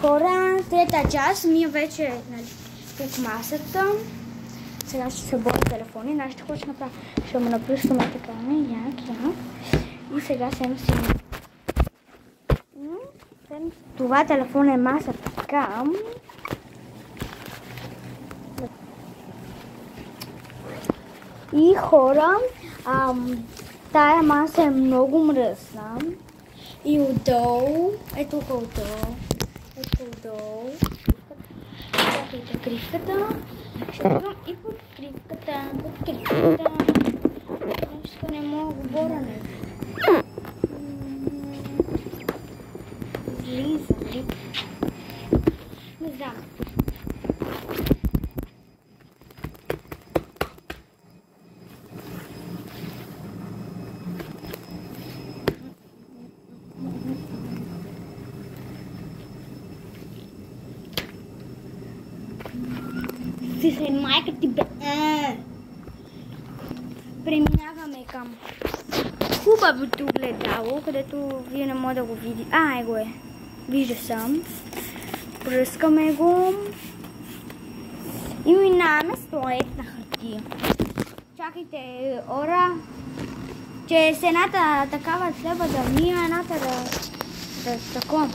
Хора, трета част, ние вече пред масата. Сега ще се боря телефони. Нашите хора ще направя. Ще му напръскаме така. Як. И сега съм си. Това телефон е маса така. И хора, тая маса е много мръсна. И отдолу, ето отдолу. Чакайте кривката. Ще идвам и под кривката. Нещо не мога да говоря нещо. Излиза ли? Не знам. Си се майка ти бе. Преминаваме към хубавото огледало, където вие не може да го видите. Его е. Вижда съм. Пръскаме го. И минаваме с туалетна хартия. Чакайте, ора, че с едната такава трябва да мия, едната да такова.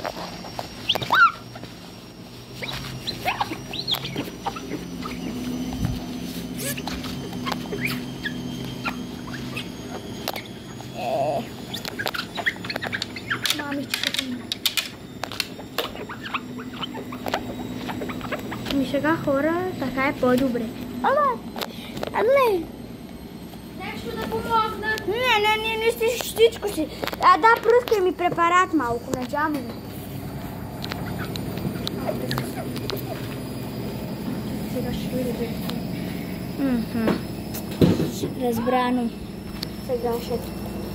Ми сега хора, така е по-добре. Але! Нещо да помогна? Не си всичко си. Да, пръскай ми препарат малко на джамове. Сега ще видите. Разбрано. Сега ще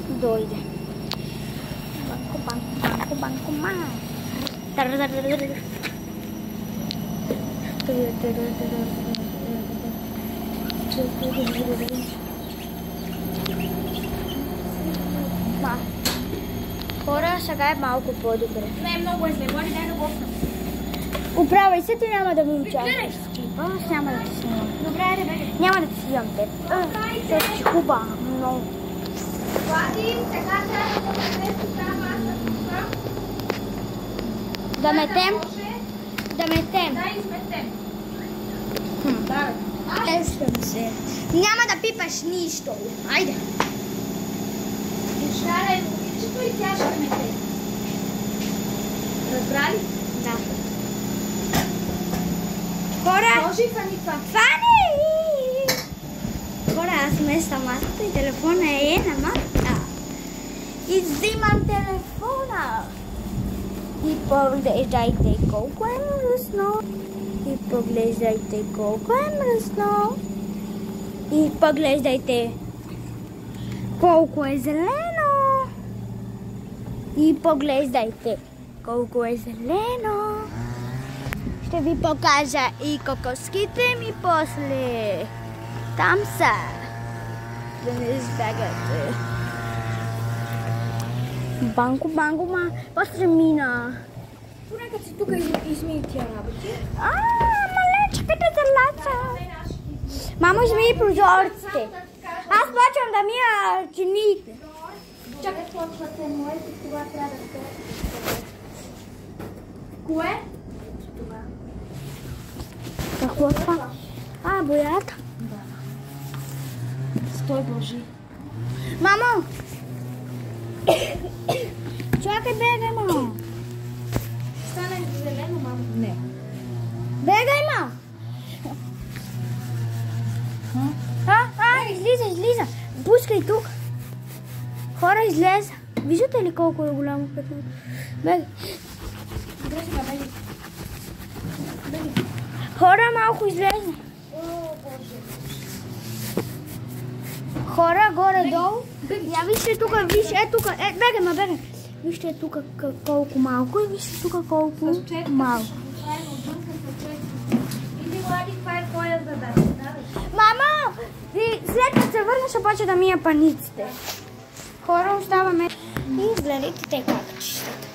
дойде. Банко, Хора, сега е малко по-добре. Не, много е зле. Може дай да госна. Оправяй се, ти няма да ми участваш. Аз няма да ти снимам. Добре, айде, беге. Няма да ти снимам теб. Се си хуба, много. Влади, сега трябва да наместо тази маса тук. Да метем? Да метем. Да, изметем. Естам се. Няма да пипаш нищо. Айде. Изшарай водичето и тя ще мете. Разбрали? Да. Хора! Може Фани това. Фани! Хора, аз места масата и телефона е на масата. И взимам телефона. И поглеждайте колко е мръсно. И поглеждайте колко е мръсно. И поглеждайте колко е зелено. И поглеждайте колко е зелено. Ще ви покажа и кокоските ми после. Там са. Да не избягате. Банко, после мина. Поне като си тук измий тия работи. Мале, чакайте да лаца. Мамо, измий прозорците. Аз почвам да мия чиниите. Чакай, почвате моите, това трябва да сте. Кое? Това. Какво е това? Боята. Да. Стой, Божи. Мамо! Чакай, бегай, мамо. Стане зелено, мамо. Не. Бегай, мамо. Излиза. Пускай тук. Хора, излеза. Виждате ли колко е голямо петно? Бегай. Добре, сега бегай. Хора, малко излезе. О, Боже. Хора, горе-долу. Я вижте тук, тук. Бегай. Вижте тук колко малко и вижте тук колко малко. Иди, Влади, това е твоя задача. Мамо! След като се върна, ще почне да мия паниците. Хора, оставаме и гледайте те как чистят.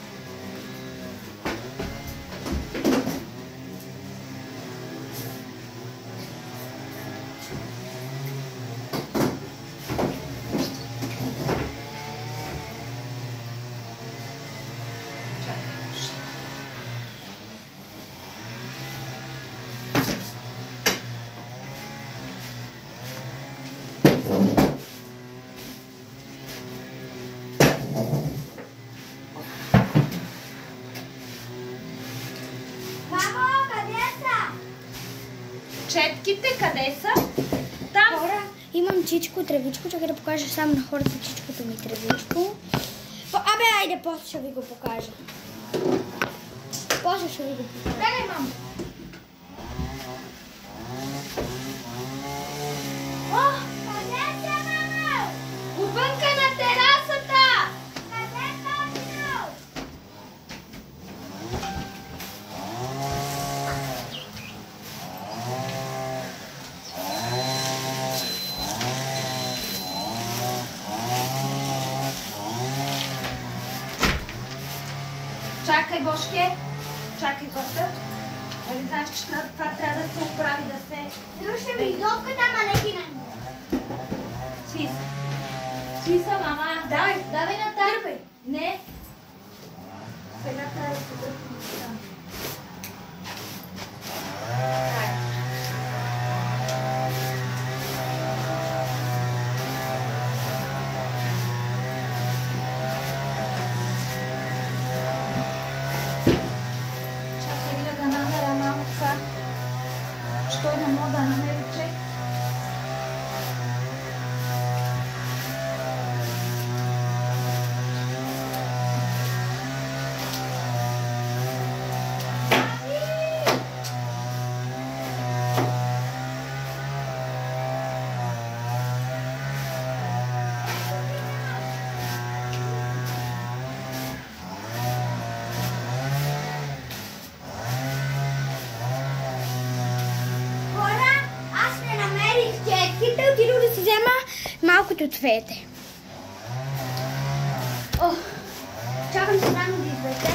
Четките къде са? Там. Хора, имам чичко, тревичко. Чакай да покажа само на хората чичкото ми тревичко. Абе, айде, после ще ви го покажа. После ще ви го покажа. Дай, мам. О, къде сте, мама? Отвънка на терасата. Къде сте, отидал? Чакай, Бошке. Чакай, Госта. Нали знаеш, че това трябва да се оправи, да се... Слушай ми, топката, ама не ги на Свиса. Свиса, мама. Давай на търпай. Не. Сега трябва да се дърпи. Чакай да намеря малко това. Що не мога да намеря, че? Отидох да си взема малкото цвете. О, чакам се само да извете.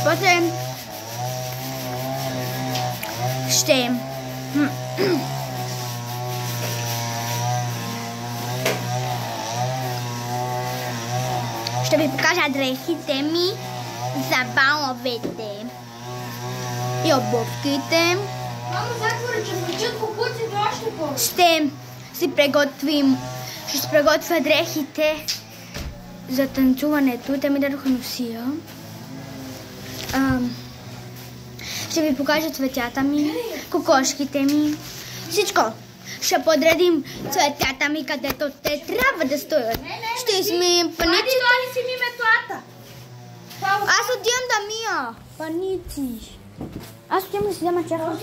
После ще ви покажа дрехите ми за баловете и обувките. Мамо, затвори, че звучат кукуците още повече. Ще си приготвя дрехите за танцуването. Те ми дадоха носия. Ще ви покажа цветята ми, кокошките ми, всичко. Ще подредим цветята ми, където те трябва да стоят. Ще измием паниците. Вади, си ми метлата. Аз отивам да мия паници. Аз отивам да си взема чашата.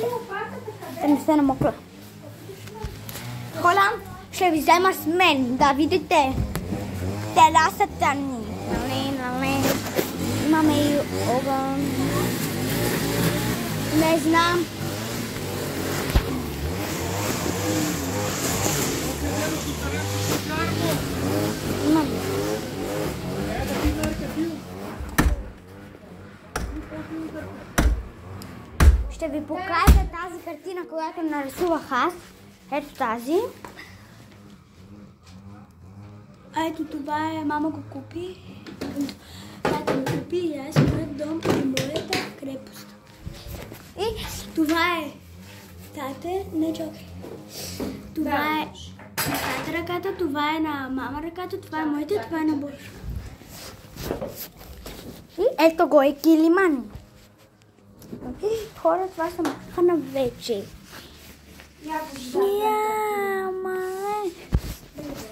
Да не стане мокра. Хора, ще ви взема с мен да видите терасата ни. Имаме и огън. Не знам. Имам. Ще ви покажа тази картина, която нарисувах аз. Ето тази. Ето това е, мама го купи. Тата го купи и аз моят дом и моята крепост. И това е тата, не чакай. Това е тата ръката, това е на мама ръката, това е моята, това е на Божа. И ето го е килиман. Хора, това съм хана вече. Няма.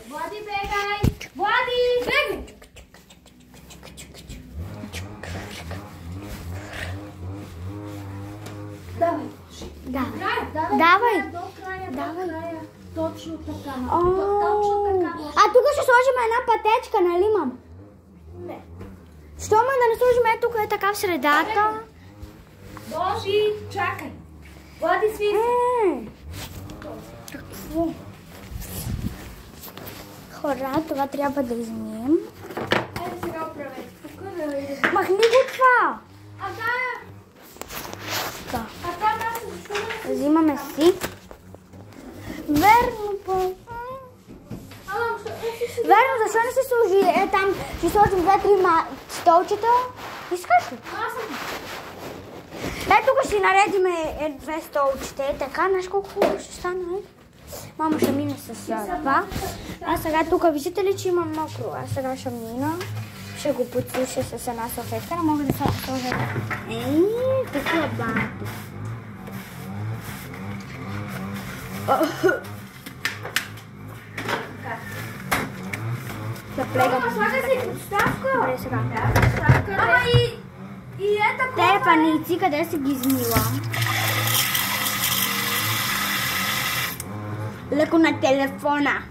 Влади, бегай! Влади! Бегай! Давай. Давай. До края. Давай. Точно така. Точно така. А тук ще сложим една пътечка, нали, мам? Не. Що ма да не сложим ето тук е така в средата? Божи, чакай. Влади, свиса. Какво? Хора, това трябва да измием. Айде сега оправете. Тук да видим. Махни го това! А да. Да. А там аз защо не... Взимаме си. Верно, по... Верно, защо не се сложи? Там ще сложим 2-3 столчета. Искаш ли? Аз съм. Тук ще наредим 2 столчета. Така, знаеш колко хубаво ще стане? Мама ще мине с това. А сега тук виждате ли, че имам мокро? Аз сега ще мина. Ще го подсуша с една салфетка, но мога да сложа такива банки. Заплегам. Слага си подставка. Добре, сега. Ама и е такова. Те паници, къде си ги измила? Леко на телефона.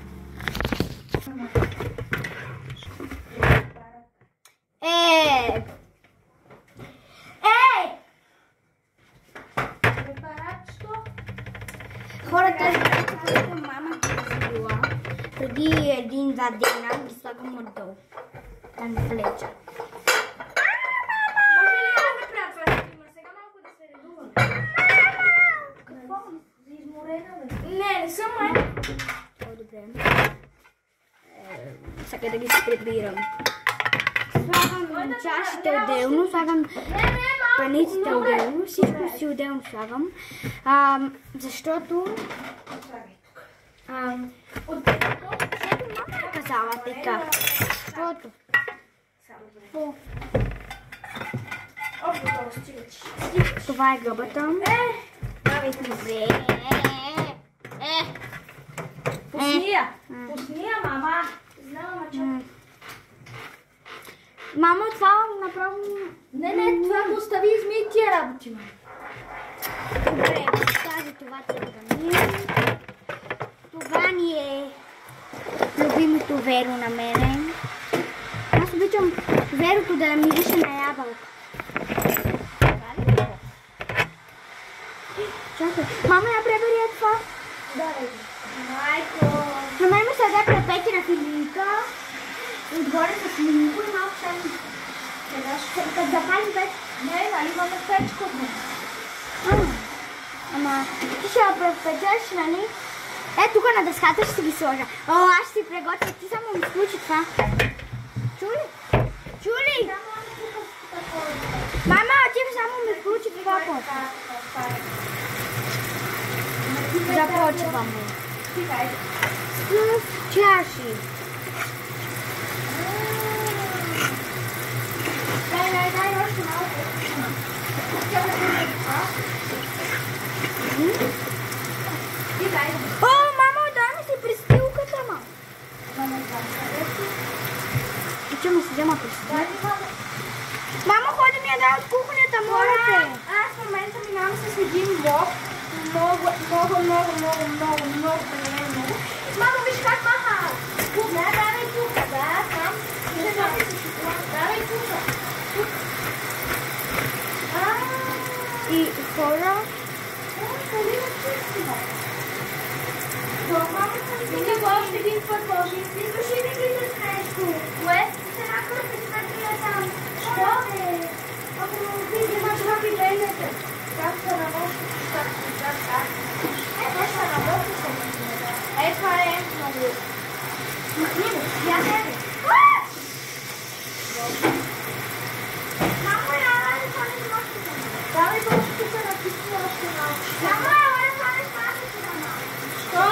Хората, които мама ги измила, преди 1-2 дена ги слагам отдолу. Да не влеча. Може ли аз да правя това? Сега малко да се редувам. Какво? Изморена, бе? Не съм, Добре. Сега да ги прибирам. Слагам чашите отделно, слагам паниците отделно, всичко си отделно слагам. Защото мама е казала така. Защото това е гъбата. Добре. Пусния, мама. Знам, че... Мамо, това направо... Не, това го остави и измий тия работи, ма. Добре, тази това трябва да ми. Това ни е любимото Веро на мене. Аз обичам Верото да мирише на ябълка. Чакай, мама, я пребери това. Да, майко. На мен ми се даде препети на филийка. Отгоре с минко и малко шани. Като запалим печ. Не, нали имаме печко днес. Ама, ти ще я препечеш, нали? Тук на дъската ще си ги сложа. Аз ще си приготвя. Ти само ми включи това. Чули? Чули? Мама, ти само ми включи това после. Започваме. С чаши. Дай още малко. Мамо, дай ми си престилката, ма. Че му си взема престилката? Мамо, ходи ми я дай от кухнята, моля те. Аз в момента минавам с един моб. Много пренено. Мамо, виж как маха. Да, давай тук. Да, там. Давай тук. И хора. Още един път може. Искаш ли да гледаш нещо? Кое? С една кърпа ще натрия там. Що? Ако ти вземаш въпи бейнете. Как се работи? Как? Беше работи се. Това е много. Смъкни го. Я тебе. Мамо, я ради това не можеш да ме. Давай точно тук да писни още малко. Мамо, я ради това не смачаш да ме. Що?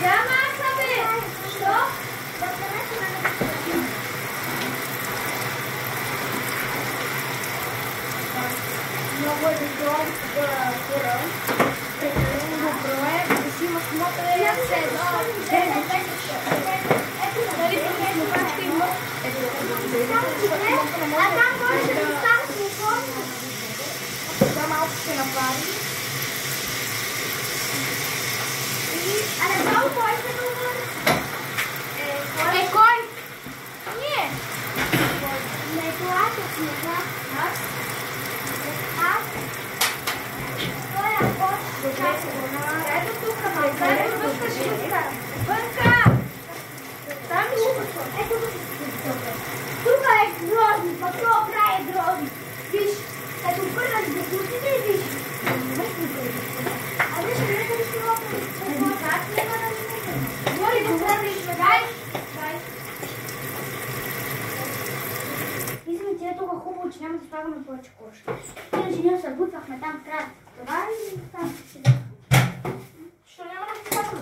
Я маха, бе! Що? Да пренесе на мен. Много е добро да добро е да си имаш мотове и да се дали смукачка и мот. А там може да ставаш микрофон. Това малко ще направи. А направо кой ще го върне? Кой? Ние. Не, това ще смека. Аз? Той е апот. Ето тук, малка. Ето вънка ще го скара. Вънка! Там ли ще го скара? Ето тук. Тук е грозни, пък това край е грозни. Виж, като пърнаш до курсите и виж. А виж, не да ще лопнеш. Как няма да ми не говориш, дай. Извините, е тук хубаво, че няма да слагаме повече кош. Иначе ние се бутвахме там в края. Това и там ще си дадем. Що няма да слагаме?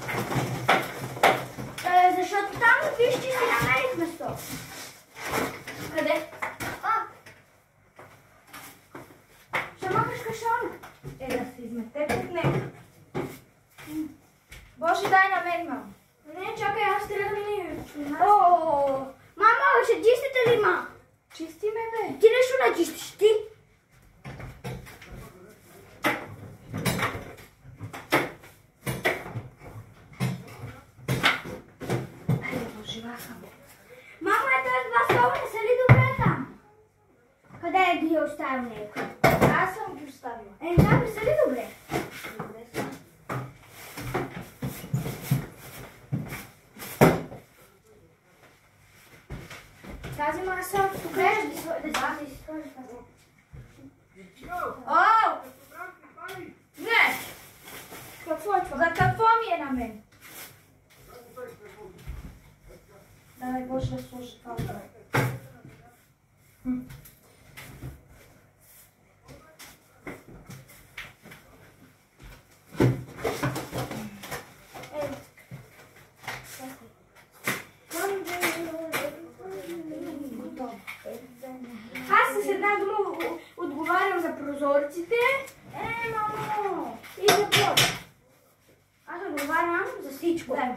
Защото там, виж, че си Boži, daj na meni, mama. Ne, čakaj, jaz ti da mi ne... Mama, še čistite li ima? Čisti me, be. Ti ne šuna čistiš, ti? Ajde, Boži, vakam. Mama, je to dva stova, ne se li dobro tam? Kada je dio ostavil neko? Jaz sem ti ustavila. Tam se li dobre? Kazi mora se tukaj, da si skožiš na to. Ne! Za kafo mi je na meni. Daj Bože, da služi kafo. Аз с една дума отговарям за прозорците. Мамо! И за това. Аз отговарям за всичко. Дай.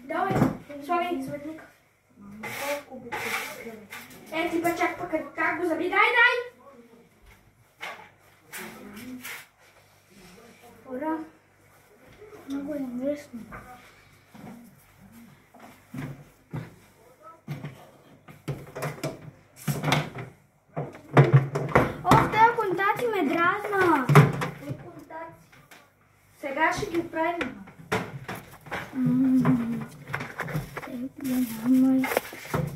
Давай, слагай светлик. Ти па чак пък как го заби. Дай! Ура! Много е интересно. Тези контакти ме дразна. Сега ще ги оправим.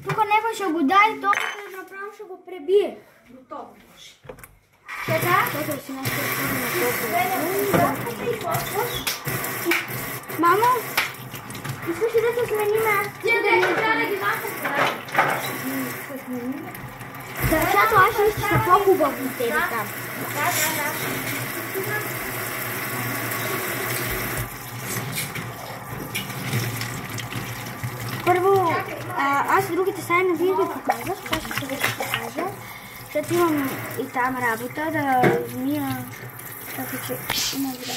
Тук някой ще го дай, той направо ще го пребие. Готово, Боже. Сега? Toto си нещо Мамо, искаш ли да се сменим? Трябва да ги махам. Защото аз ще са по-хубави тебе там. Да. Първо, аз другите сега не ви показвам, това ще ви покажа. Защото имам и там работа да измия, така че има вода.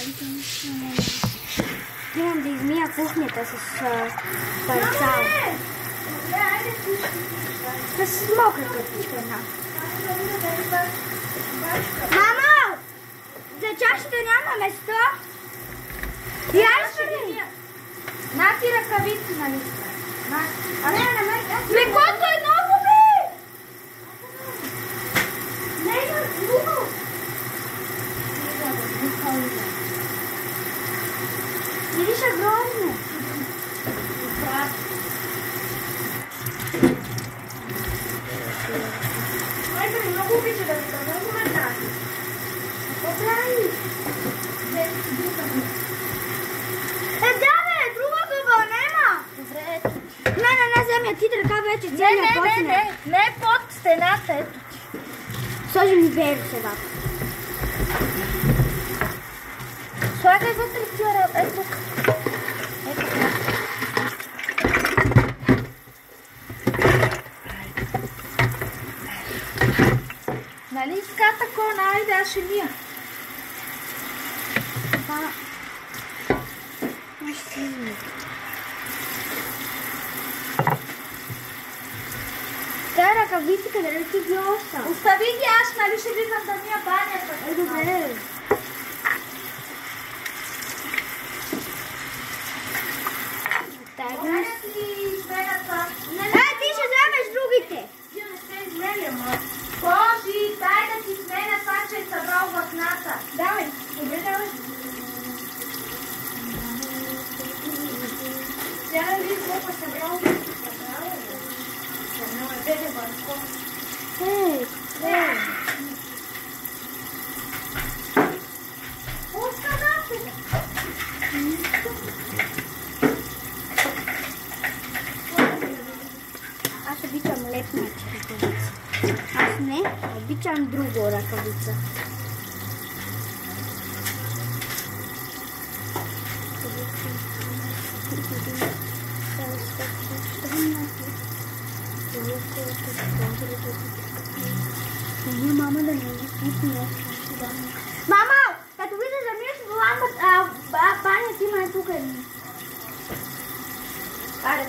Имам да измия кухнята с парцал. С мокра кърпичка една. Мама! За чашата няма место? Яш ли? На ти ръкавици, нали? Млекото е много, бе! Не има друго! Видиш огромно! Майка ми много обича да ви много ме дрази. Какво прави? Да, бе! Друга гъба нема! Добре. Не, вземи ти ръка вече целият почина. Не под стената, ето. Сложи ми бейро сега. Слагай вътре тия, ето тук. Ето така. Нали иска такова, айде, аз ще мия. Това... Ще си измия. Тая ръкавици къде ли ти ги оста? Остави ги, аз нали ще влизам да мия банята. Добре. Моля ти измената. Ти ще вземеш другите. Ти не се изменя, ма. Божи, дай да ти сменя това, че е събрал въкната. Давай, добре, давай. Сега да види колко е събрал. Събрал е беде върху. Откъдате? Аз обичам лепна ръкавица. Аз не, обичам друго ръкавица. Mama dan Mama, kata kita zamir selamat banyak sih masukan. Ada.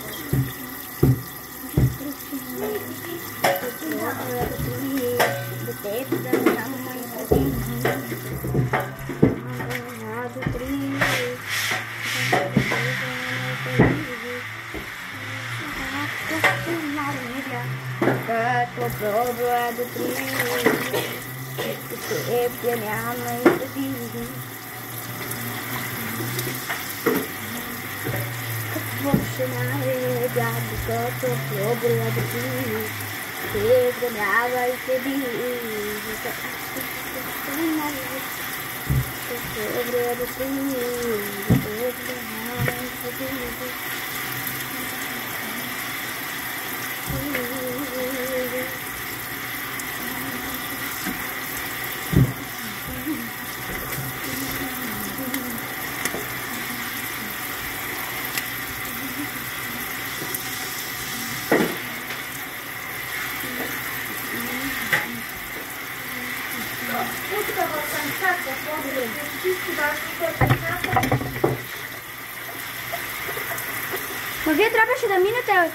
Ma vие трябваше да минете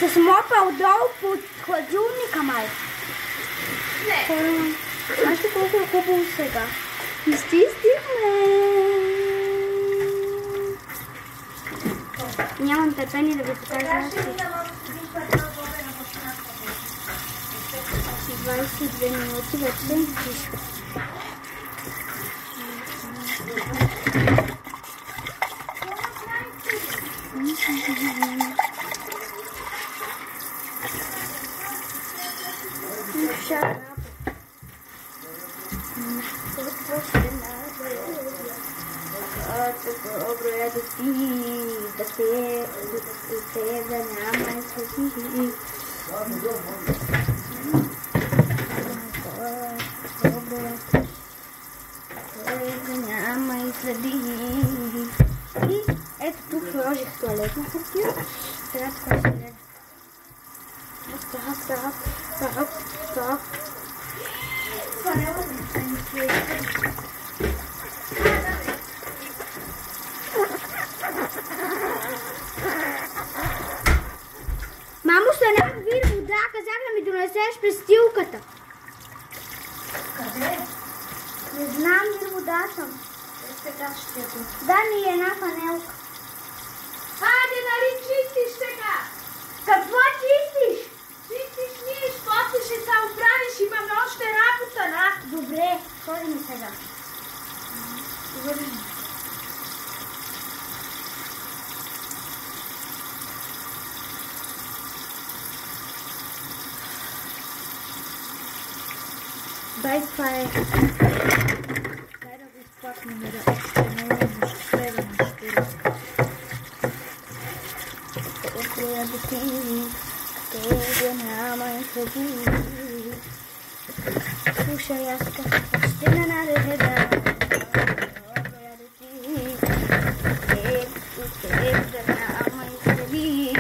с мопа отдолу по хладилника, май. Не. Знаеш ли колко е хубаво сега? Изчистихме! Нямам търпение да ви покажа. 22 минути вече изчиствам. Ето тук сложих туалетна хартия. Сега така ще гледа. Стоп. Мамо, станах вир вода, казах да ми донесеш престилката. Къде? Не знам, вир вода съм. Сега ще го. Да ми е една фанелка. Хайде, нали чистиш сега? Какво чистиш? Чистиш нищо, после ще се оправиш, имаме още работа, на. Добре, ходи ми сега. Дай това е. Дай да го изпакнем да екстремираме щера на щера. Около да ти, къде няма и ходи. Слушай, аз ще не нареда. Около да ти, къде няма и ходи.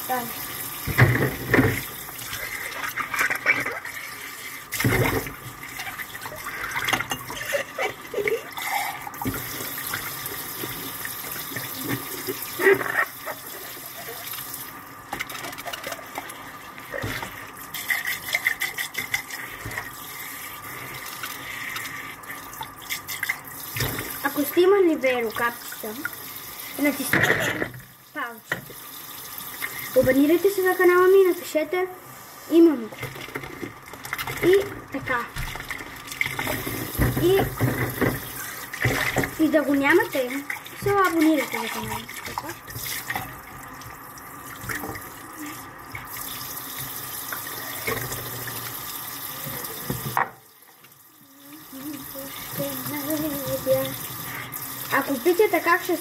Дай. Ако сте имали верокапчета, натиснете пауза. Абонирайте се на канала ми и напишете имам го. И така. И да го нямате, се абонирайте за канала. Така. Ако питате как ще...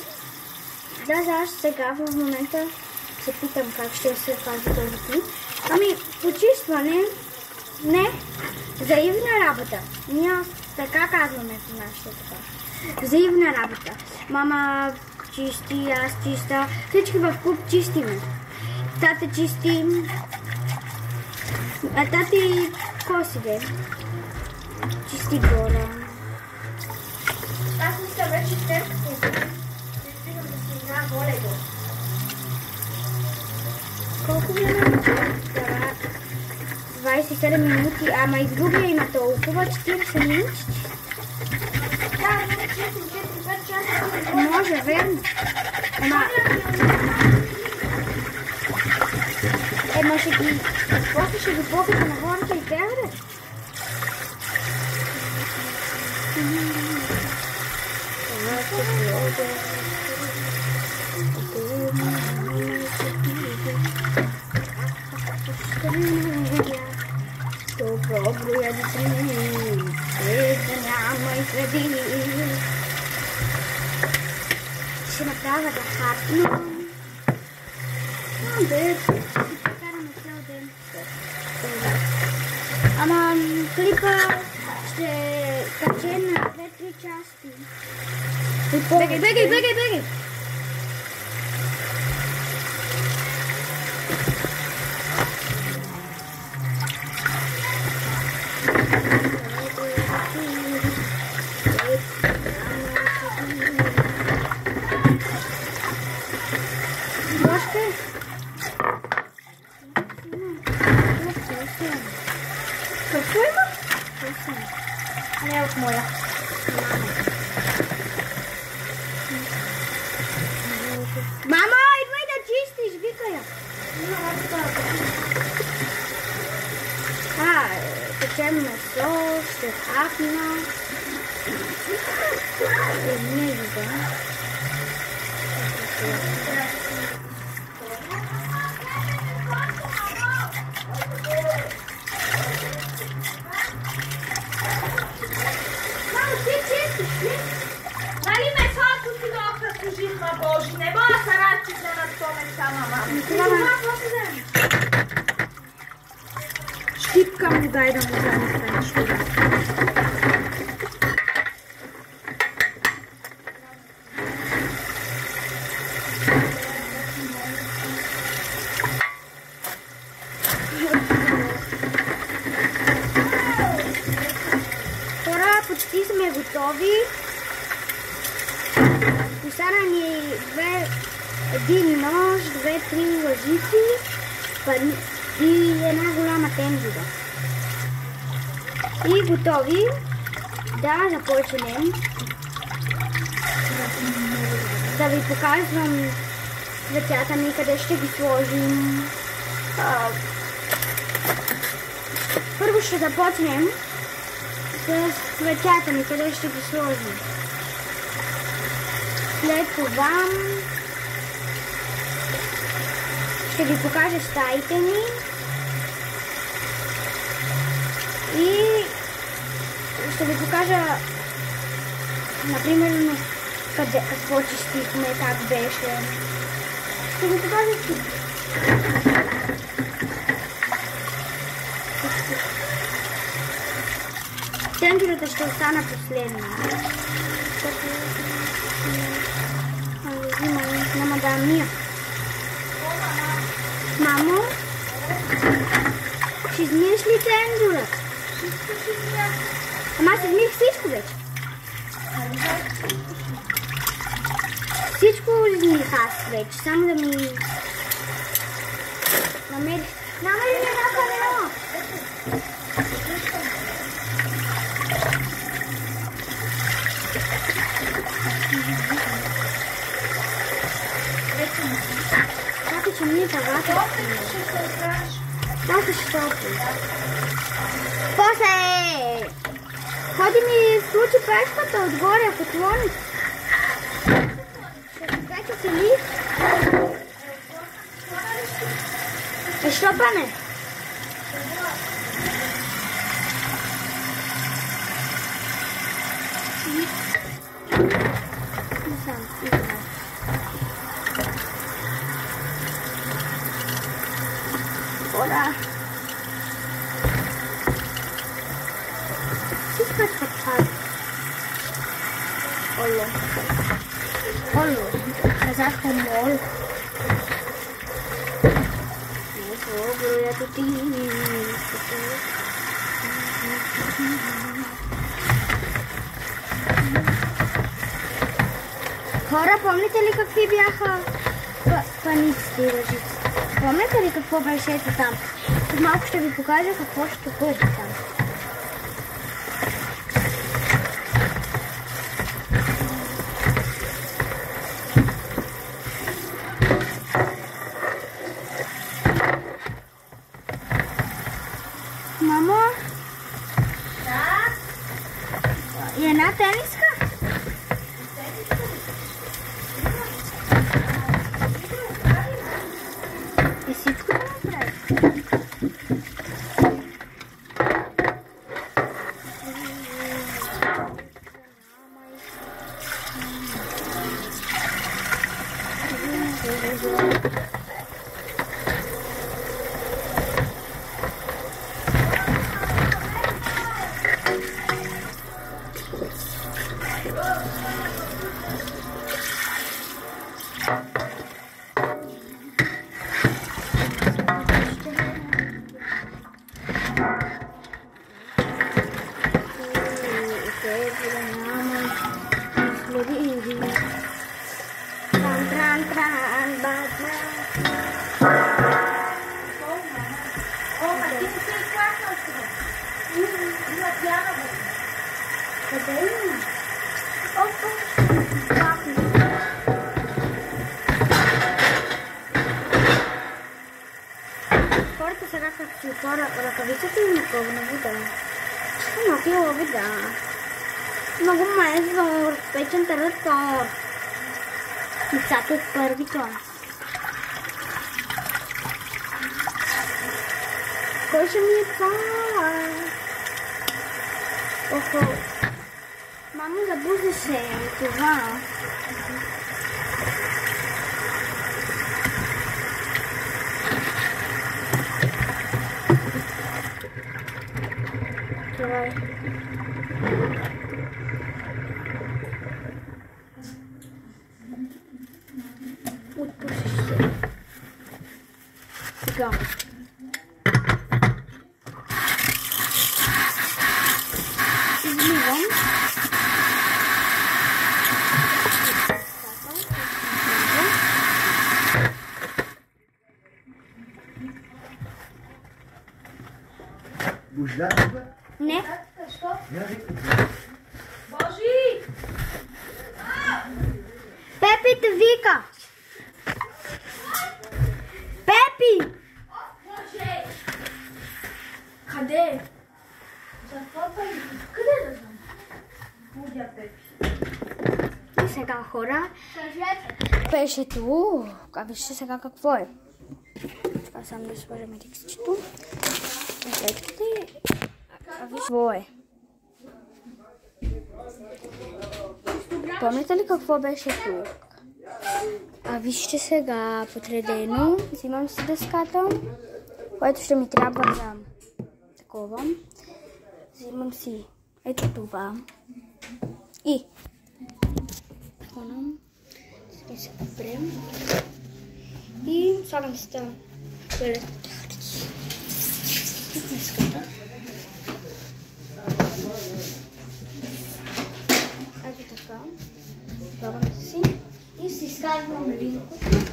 Да, аз сега в момента се питам как ще се пази този клип. Ами, почистване, не, взаимна работа. Ние така казваме в нашата така. Взаимна работа. Мама чисти, аз чиста, всички в клуб чистиме. Тата чисти, а тати косиде. Чисти двора. Аз мисля вече терпите. Стигам да си игра волейбол. Колко време? 27 минути, ама и в другия има толкова, 40 минути. Да, 4-5 часа. Може, верно. Ема ще ги... После ще ги покажа на хората и трябва да. Добро я дитини, да няма и следи. Ще направя да хапна. Караме цял ден. Ама клипа ще качем на 2-3 части. Бегай, бегай, бегай, бегай! Какво има? Не от моя. Мама, идвай да чистиш, викай я. Печем месо, ще хапна. Не виждам. Нали месото си доста служихме Божи, не мога да се рачи за на 100 меса, мама. Това после вземем. Щипкам му дай да му вземе нещо. Хора, почти сме готови. Остана ни един нож, 2-3 лъжици и една голяма темзида. И готови да започнем. Да ви показвам цветята ми, къде ще ги сложим. Първо ще започнем с цветята ми, къде ще ги сложим. След това ще ви покажа стаите ми и ще ви покажа, например, какво чистихме, как беше. Ще ви покажа тук. Температа ще остана последна. Няма да мия. Ще измиеш ли цензура? Ама аз измих всичко вече. Всичко измих аз вече, само да ми... Намерих една камера. Чакай, че ми е тавата. Малко ще топли. После! Ходи ми случи пешката отгоре, ако твони. Вече се ли? Що пане? Ora. Всичко е така. Оло. Оло. Казах мол. Хора, помните ли какви бяха паниците и лъжиците? Помните ли какво беше ето там? След малко ще ви покажа какво ще купи там. Мамо? Да? И една тениска? И всичко да направи. Хората сега като си отворя ръкавицата и напълна вода. Много хила вода. Много мезор, печен таратор. Децата от първи клас. Кой ще ми е това? Охо. Мамо, забуди се това. Това е. Отпушиш се. Сега. Измивам. Бужда? Не. Що? Я викам. Божи! Пепи те вика. Пепи! Боже! Къде? Запъпай. Къде да знам? Будя Пепи. И сега хора. Кажете. Беше тук. А вижте сега какво е. Така само да сложим текстчето. Следките. А виж какво е. Помните ли какво беше тук? А вижте сега подредено. Взимам си дъската, което ще ми трябва за такова. Взимам си ето това. И сега се попрем. И слагам си това. стиската. Ето така. Слагаме си и си изказвам линкото.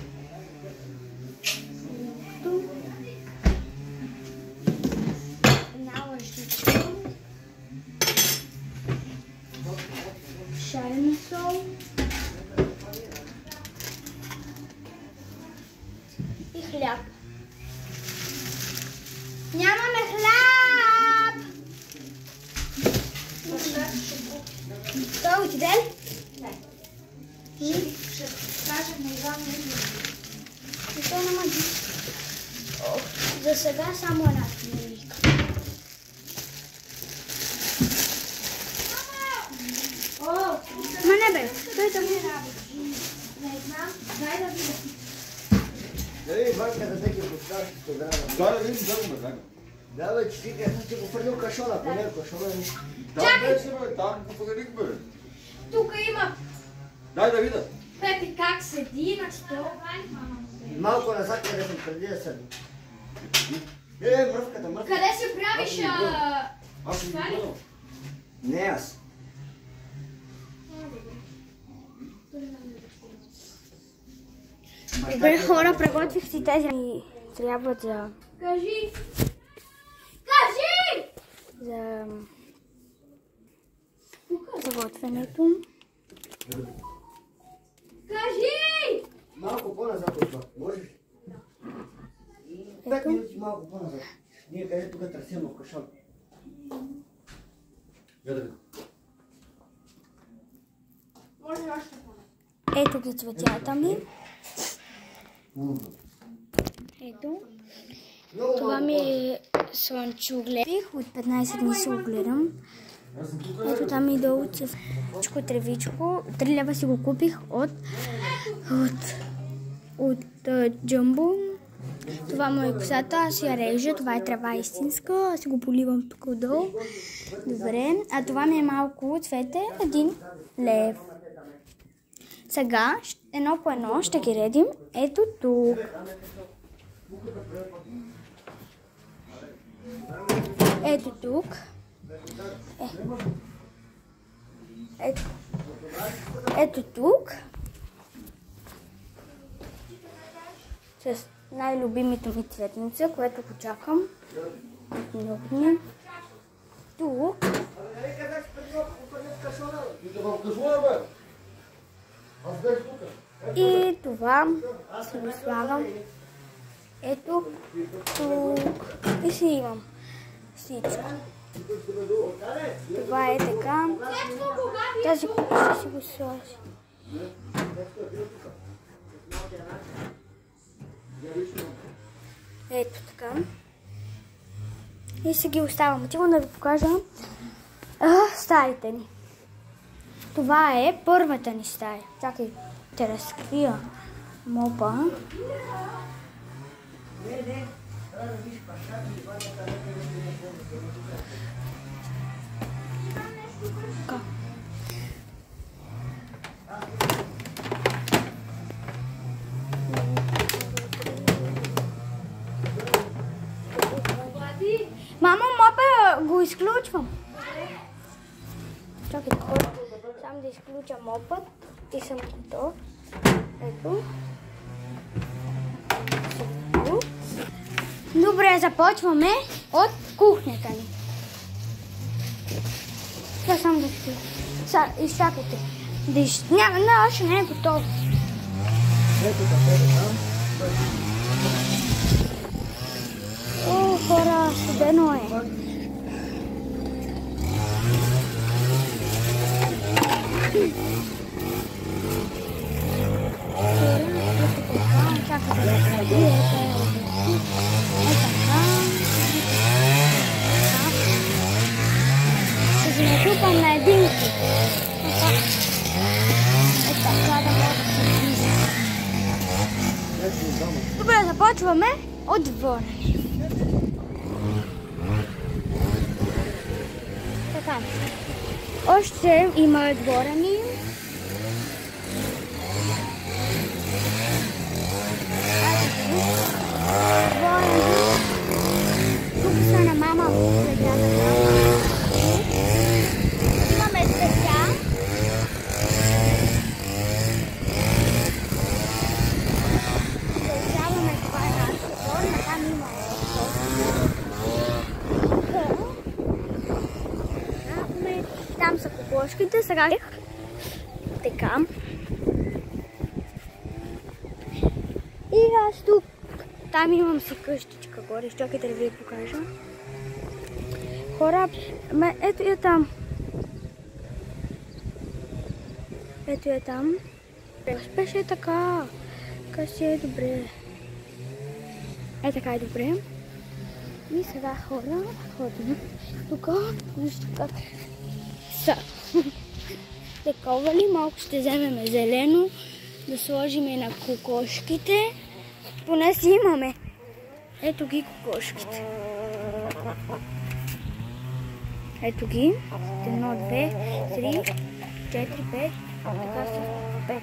Една лъжичка. Шарена сол. И хляб. Нямаме хляб! Той отиде ли? Не. Ни? Ще кажем на Иван И той няма ги. За сега само една книжка. Ма не бе, той да ми работи. Не знам, дай да видя. Дали Иванка да теки поставиш програма? Да, да видим, да го ме. Да, бе, че ти ще го фърнил кашона, поне кашона е нищо. Да, беше, бе, там го подарих, бе. Тук има Дай да видя. Пепи как седи на стол. Малко назад, къде съм преди да седна. Мръвката, мръвката. Къде си правиш? Аз съм ги гледал. Не аз. Добре, хора, приготвих си тези и трябват за... Кажи! Кажи! за готвенето. Кажи! Малко по-назад от това. Можеш ли? 5 минути малко по-назад. Ние къде тук търсим в кашон. Я да видя. Може още по-не. Ето ги цветята ми. Ето. Това ми е слънчоглед. От 15 дни се огледам. Ето там и долу цветчко, тревичко. 3 лева си го купих от Джамбо. Това му е косата, аз я режа. Това е трева истинска. Аз си го поливам тук отдолу. Добре. А това ми е малко цвете. 1 лев. Сега едно по едно ще ги редим. Ето тук. Ето тук. Ето тук. С най-любимите ми цветница, което го чакам. Много дни. Тук. И това си го слагам. Ето тук. И си имам всичко. Това е така. Тази купа ще си го сложи. Ето така. И си ги оставам. Отивам да ви покажа стаите ни. Това е първата ни стая. Чакай, те разкрия мопа. Мамо, мопа го изключвам. Чакай, само да изключа мопът и съм готов. Ето. Добре, започваме от кухнята ни. Сега само да ще... Изчакайте. Не, още не е готов. Ето така. О, хора, студено е. Ще ги натрупам на единки. Така да мога да се движа. Добре, започваме отвън. Така. Още има двора ми. Тук са на малко. кокошките, сега така. И аз тук, там имам си къщичка горе, чакайте да ви я покажа. Хора, ето я там. Ето я там. Беше така. Така си е добре. Е така е добре. И сега хора, ходим тук. Вижте как са. Такова ли? Малко ще вземем зелено. Да сложим на кокошките. Поне си имаме. Ето ги кокошките. Ето ги. 1, 2, 3, 4, 5. Така са 5.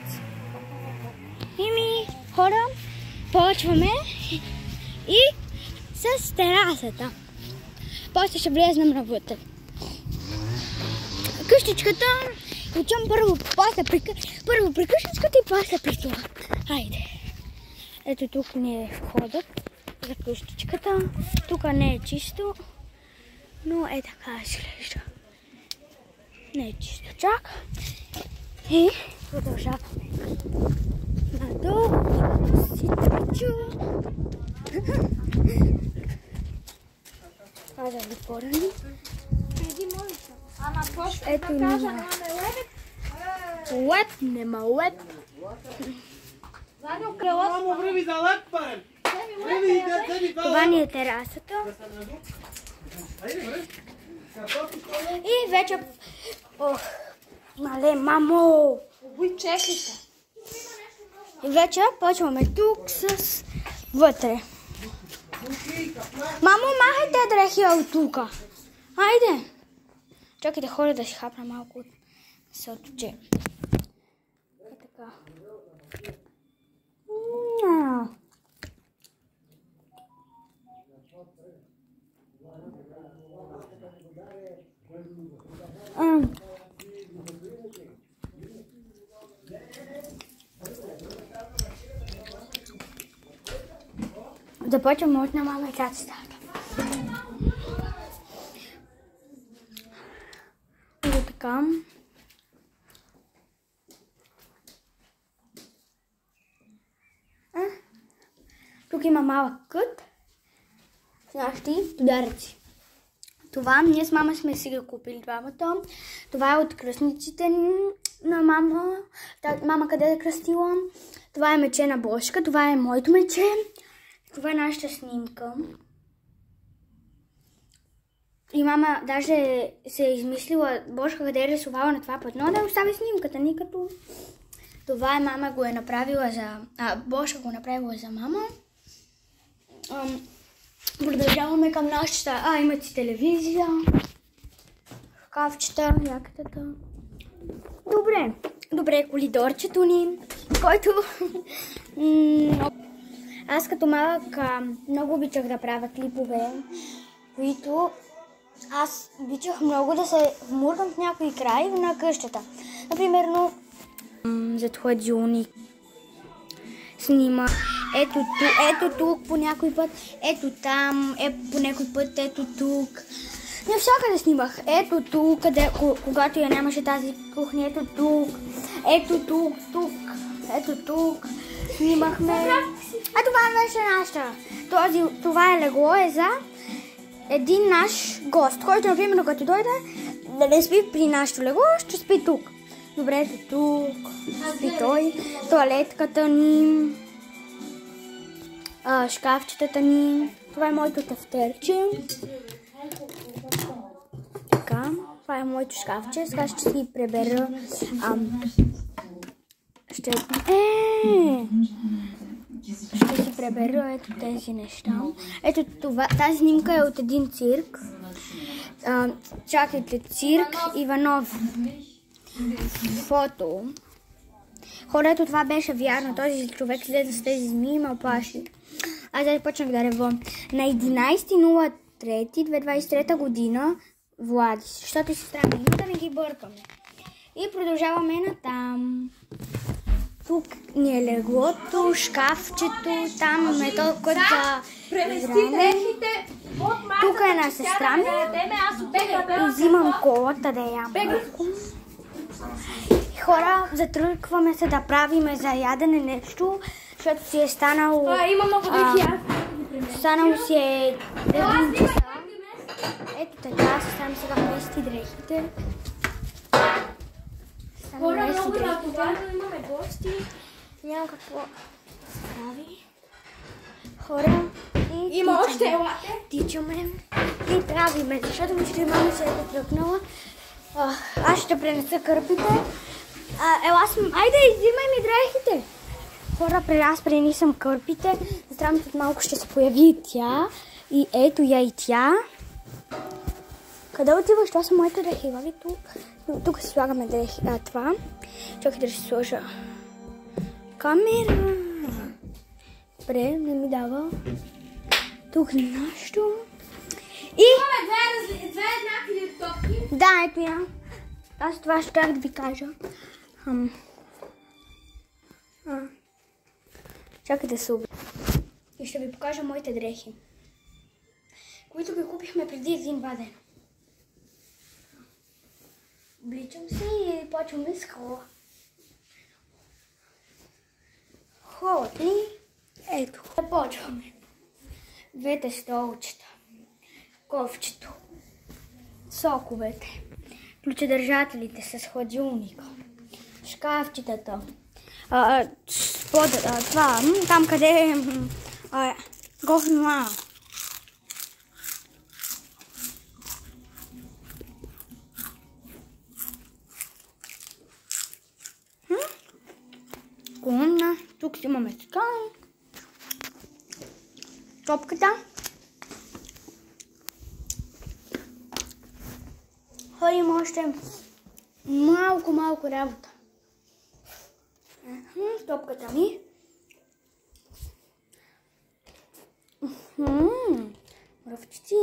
Ими, хора, почваме и с терасата. После ще влезнем навътре. Къщичката, отивам първо при къщичката и после при това. Хайде. Ето тук ни е входът за къщичката. Тук не е чисто, но е така изглежда. Не е чисто чак. И продължаваме. Надолу си тръчу. Това да ви порани. Ето няма. Лед, нема лед. Това ни е терасата. И вече... Мале, мамо! И вече почваме тук с вътре. Мамо, махайте дрехи от тука. Хайде! Чакайте хора да си хапна малко от сълточе. Е така. Започваме от на мама и тата. И така. Тук има малък кът с нашите подаръци. Това ние с мама сме си го купили двамата. Това е от кръстниците на мама. Мама къде е кръстила. Това е мече на Бошка. Това е моето мече. Това е нашата снимка. И мама даже се е измислила Бошка къде е рисувала на това платно да остави снимката ни като... Това е мама го е направила за... Бошка го направила за мама. Продължаваме към нашата... Имат си телевизия. Шкафчета, якатата. Добре, коридорчето ни, който... Аз като малък много обичах да правя клипове, които аз обичах много да се вмуркам в някой край на къщата. Например, зад хладилник снимах. Ето тук по някой път, ето там, по някой път, ето тук. Навсякъде снимах. Ето тук, когато я нямаше тази кухня, ето тук, ето тук. Снимахме. Това беше нашата. Това е легло за един наш гост, който, например, като дойде да не спи при нашето легло, ще спи тук. Добре, ето тук. Спи той. Тоалетката ни. Шкафчетата ни. Това е моето тефтерче. Така. Това е моето шкафче. Сега ще си пребера. Ще си пребера ето тези неща. Ето това, тази снимка е от един цирк. Чакайте, цирк Иванов. Фото. Хора, ето това беше вярно. Този човек слезе с тези змии и ме оплаши. Аз започнах да рева. На 11.03.2023 година Влади. Защото си странно, да не ги бъркаме. И продължаваме натам. Тук ни е леглото, шкафчето, там имаме толкова за игране. Тук е една сестра ми и взимам колата да ям. Хора, затръкваме се да правиме за ядене нещо, защото си е станало... Има много дрехи. Станало си е 9 часа. Ето така, ставам сега мести дрехите. Хора, много натоварно, имаме гости. Няма какво прави. Хора, и Има още, елате. тичаме и правиме, защото вижте, мама се е тръгнала. Аз ще пренеса кърпите. Айде, взимай ми дрехите. Хора, аз пренесам кърпите. Здравейте, след малко ще се появи и тя. И ето я и тя. Къде отиваш? Това са моите дрехи. Ваги тук. Тук си слагаме дрехи. Това. Чакайте да ще сложа камера. Добре, не ми дава. Тук нещо. И... Имаме две еднакви топки. Да, ето я. Аз това ще да ви кажа. Чакайте се обича. И ще ви покажа моите дрехи, които ги купихме преди 1-2 дена. Обличам се и почваме с хола. Холът ни, ето, започваме. Двете столчета, ковчето, соковете, ключедържателите с хладилника, шкафчетата, това, там къде е гофнуа. Колонна, тук си имаме така. Топката. Ходим още малко работа. Топката ми. Мръвчици.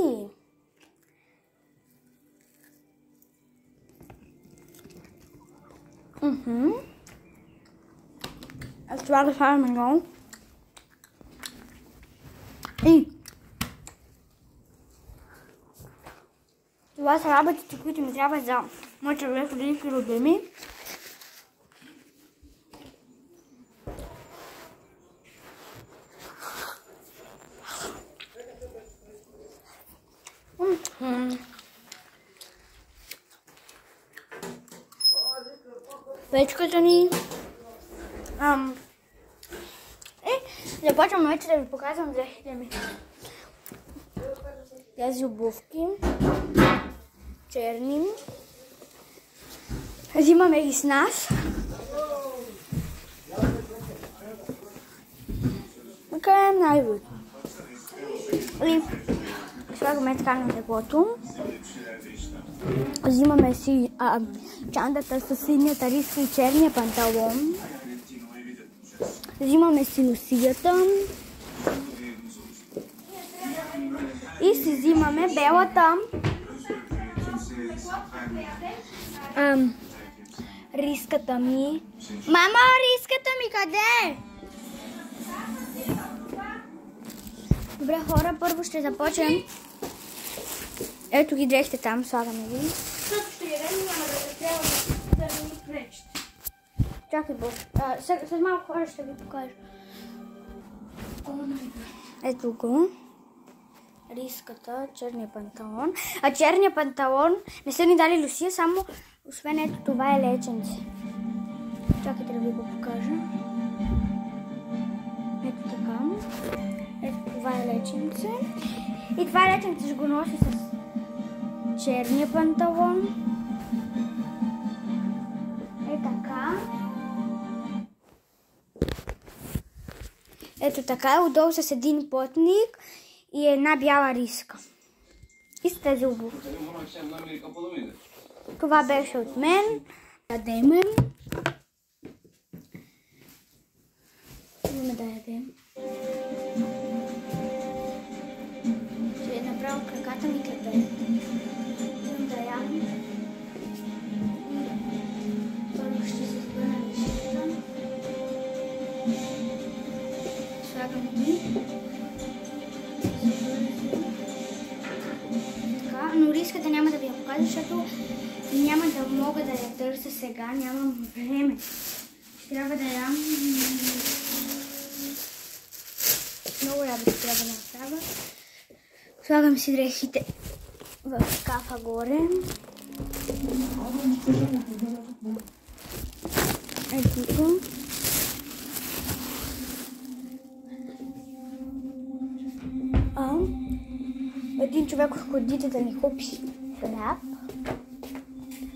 Аз това да слагаме много. И това са работите, които ми трябва за моите велики любими. Печката ни. Започвам вече да ви показвам дрехите ми. Тези обувки. Черни. Взимаме ги с нас. Така е най-вид. И слагаме така на теглото. Взимаме си чантата с синята риска и черния панталон. Взимаме си носията. И си взимаме белата риската ми. Мама, риската ми къде? Добре, хора, първо ще започнем. Ето ги дрехите там, слагаме ги. Защото ще ядем, няма да трябва да ни пречат. Чакай, след малко хора ще ви покажа. Ето го. Риската, черния панталон. А черния панталон не са ни дали Люсия, само освен ето това е леченце. Чакайте да ви го покажа. Ето така. Ето това е леченце. И това леченце ще го носи с черния панталон. Е така. Ето така, отдолу с един плътник и една бяла риска. И с тези обувки. Това беше от мен. Ядеме. Имаме да ядем. Ще направо краката ми клепеят. Имам да ям. Първо ще се сбърна нещата. Слагам ги. Така, но риската няма да ви я покажа, защото няма да мога да я търся сега, нямам време. Трябва да ям. Много работа трябва да направя. Слагам си дрехите в шкафа горе. Ето тук. Един човек ходите да ни купи хляб.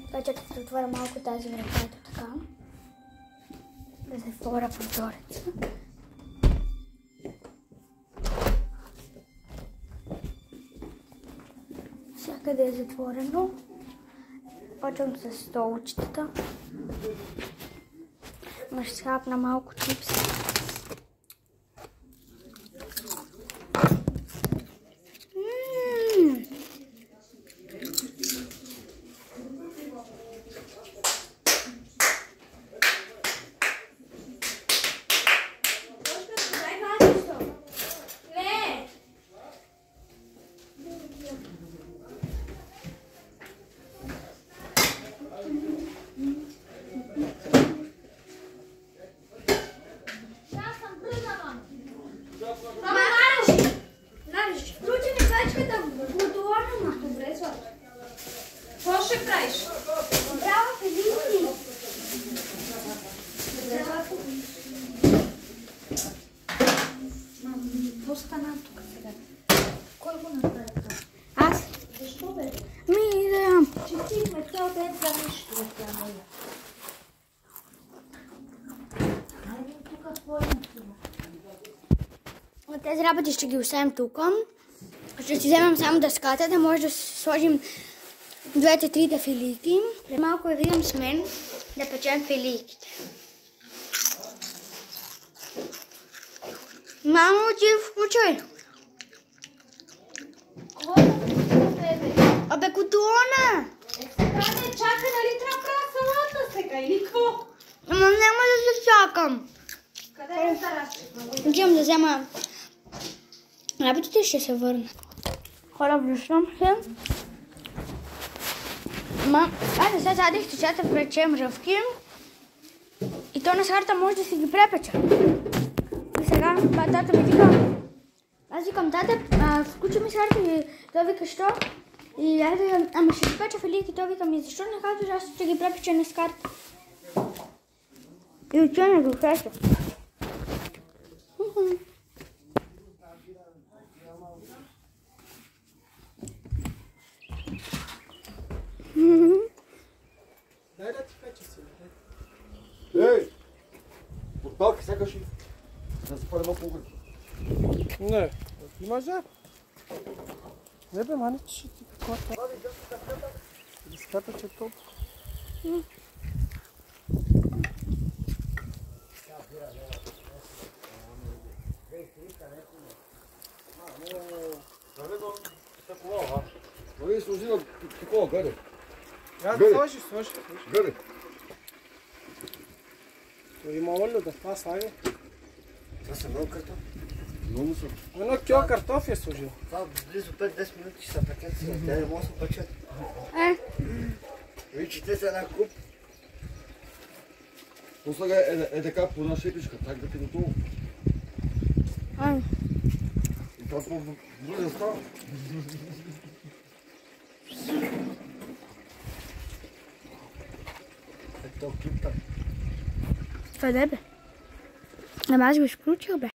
Това чакайте да отворя малко тази врата, ето така. Да се отворя прозореца. Всякъде е затворено. Почвам с столчетата. Ще схапна малко чипси. Аз? Защо бе? Ми, да ям. Чистихме цял ден за нищо да тя моя. Айде тук твой От тези работи ще ги оставим тук. Ще си вземем само дъската, да може да сложим двете-трите филийки. Малко я видим с мен да печем филийките. Мамо, ти включай. Кой да бебе? Абе, котона! Кане, чакай, нали трябва да салата сега или какво? Ама няма да се чакам. Къде е тарачка? Отивам да взема работите и ще се върна. Хора, връщам се. Айде сега задих чечата, пречем ръвки. И то на сарта може да си ги препеча. И сега тата ми вика. Аз викам, тата, включи ми сарта и той вика, що? И аз викам, ама ще ги печа филийки. Той вика, ми защо не казваш, аз ще ги препеча на скарта. И отива не го хреша. Дай да ти пече си. Ей! От палки сякаш и да се пали малко огън. Не, имаш да? Не бе, мани, че ти какво е? Диската, че топ. Нали служи на такова, гледай. Сложи. Гледай. Има олио да това слаги. Това са много картофи. Много са. Едно кило картофи е сложил. Това близо 5-10 минути ще са пекат сега. Те не могат да се печат. Виж, те са една куп. Послага е така по една шепичка, так да ти готово. И това по-бързо става. Ето клипта. Това да бе. Ама аз го изключил бе.